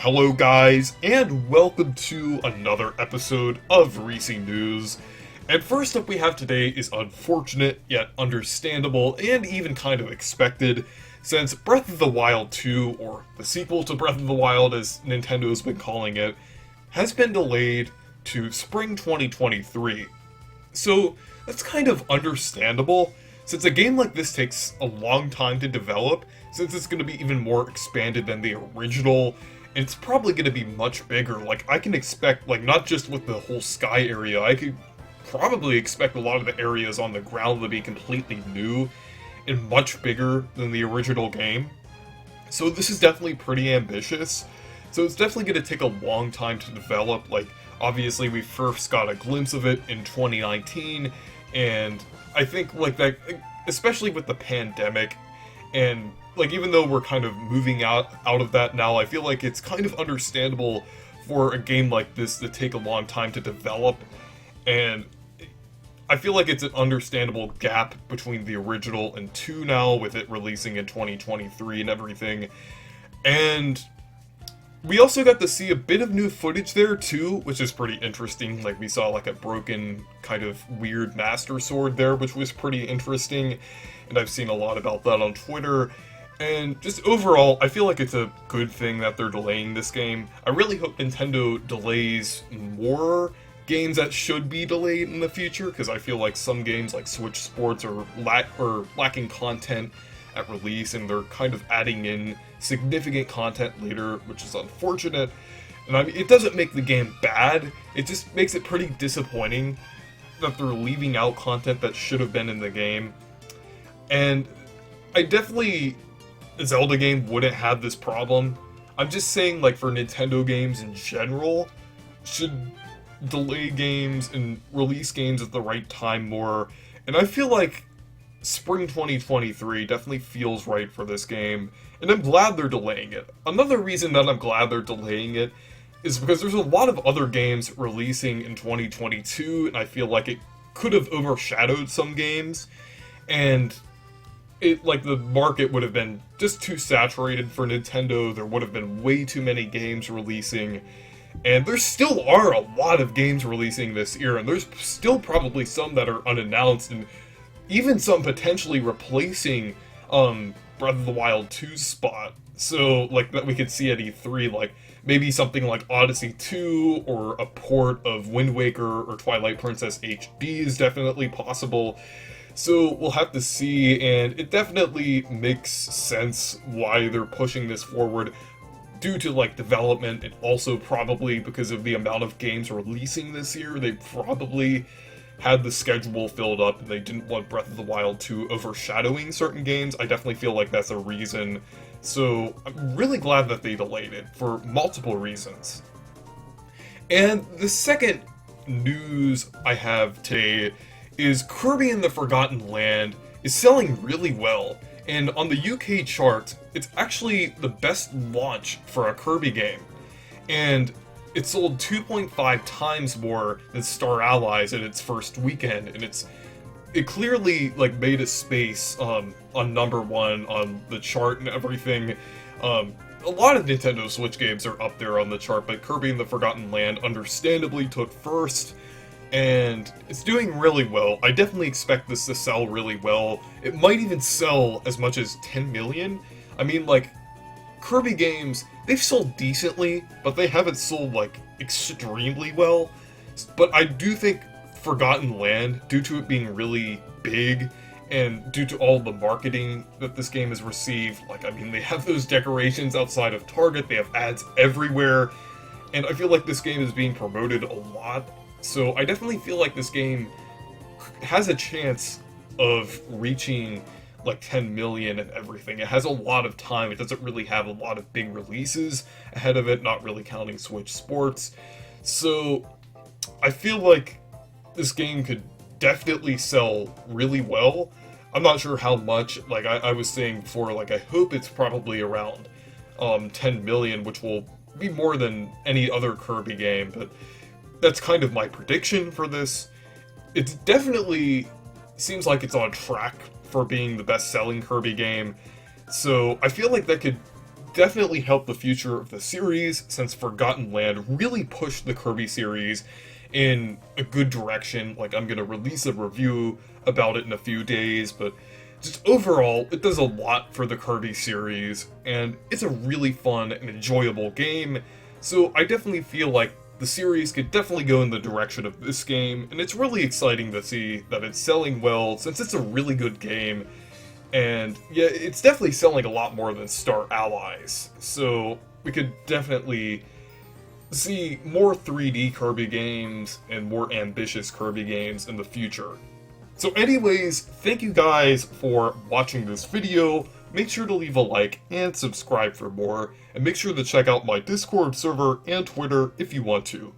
Hello guys, and welcome to another episode of Reecee News. And first up we have today is unfortunate, yet understandable, and even kind of expected, since Breath of the Wild 2, or the sequel to Breath of the Wild as Nintendo's been calling it, has been delayed to spring 2023. So that's kind of understandable, since a game like this takes a long time to develop, since it's going to be even more expanded than the original. It's probably going to be much bigger. Like, I can expect, like, not just with the whole sky area, I could probably expect a lot of the areas on the ground to be completely new and much bigger than the original game. So this is definitely pretty ambitious. So it's definitely going to take a long time to develop. Like, obviously we first got a glimpse of it in 2019, and I think, like, that, especially with the pandemic, and like, even though we're kind of moving out of that now, I feel like it's kind of understandable for a game like this to take a long time to develop, and I feel like it's an understandable gap between the original and 2 now, with it releasing in 2023 and everything. And we also got to see a bit of new footage there too, which is pretty interesting. Like, we saw like a broken kind of weird Master Sword there, which was pretty interesting, and I've seen a lot about that on Twitter. And just overall, I feel like it's a good thing that they're delaying this game. I really hope Nintendo delays more games that should be delayed in the future, because I feel like some games like Switch Sports are lacking content at release, and they're kind of adding in significant content later, which is unfortunate. And I mean, it doesn't make the game bad, it just makes it pretty disappointing that they're leaving out content that should have been in the game. And I definitely... a Zelda game wouldn't have this problem. I'm just saying, like, for Nintendo games in general, should delay games and release games at the right time more. And I feel like spring 2023 definitely feels right for this game, and I'm glad they're delaying it. Another reason that I'm glad they're delaying it is because there's a lot of other games releasing in 2022, and I feel like it could have overshadowed some games, and like, the market would have been just too saturated for Nintendo. There would have been way too many games releasing, and there still are a lot of games releasing this year, and there's still probably some that are unannounced, and even some potentially replacing Breath of the Wild 2's spot. So, like, that we could see at E3, like, maybe something like Odyssey 2, or a port of Wind Waker or Twilight Princess HD is definitely possible. So we'll have to see, and it definitely makes sense why they're pushing this forward due to, like, development, and also probably because of the amount of games releasing this year. They probably had the schedule filled up, and they didn't want Breath of the Wild 2 overshadowing certain games. I definitely feel like that's a reason. So I'm really glad that they delayed it for multiple reasons. And the second news I have today is Kirby and the Forgotten Land is selling really well, and on the UK chart, it's actually the best launch for a Kirby game, and it sold 2.5 times more than Star Allies in its first weekend, and it clearly, like, made a space on number 1 on the chart and everything. A lot of Nintendo Switch games are up there on the chart, but Kirby and the Forgotten Land understandably took first, and it's doing really well. I definitely expect this to sell really well. It might even sell as much as 10 million. I mean, like, Kirby games, they've sold decently, but they haven't sold, like, extremely well. But I do think Forgotten Land, due to it being really big, and due to all the marketing that this game has received, like, I mean, they have those decorations outside of Target, they have ads everywhere, and I feel like this game is being promoted a lot. So I definitely feel like this game has a chance of reaching, like, 10 million and everything. It has a lot of time. It doesn't really have a lot of big releases ahead of it, not really counting Switch Sports. So I feel like this game could definitely sell really well. I'm not sure how much. Like, I was saying before, like, I hope it's probably around 10 million, which will be more than any other Kirby game, but that's kind of my prediction for this. It definitely seems like it's on track for being the best-selling Kirby game, so I feel like that could definitely helped the future of the series, since Forgotten Land really pushed the Kirby series in a good direction. Like, I'm gonna release a review about it in a few days, but just overall, it does a lot for the Kirby series, and it's a really fun and enjoyable game, so I definitely feel like the series could definitely go in the direction of this game, and it's really exciting to see that it's selling well, since it's a really good game, and yeah, it's definitely selling a lot more than Star Allies, so we could definitely see more 3D Kirby games and more ambitious Kirby games in the future. So anyways, thank you guys for watching this video. Make sure to leave a like and subscribe for more, and make sure to check out my Discord server and Twitter if you want to.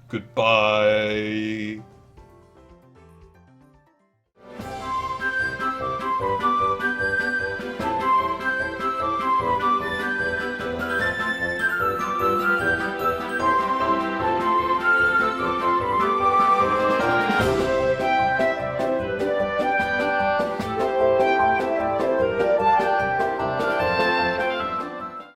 Goodbye.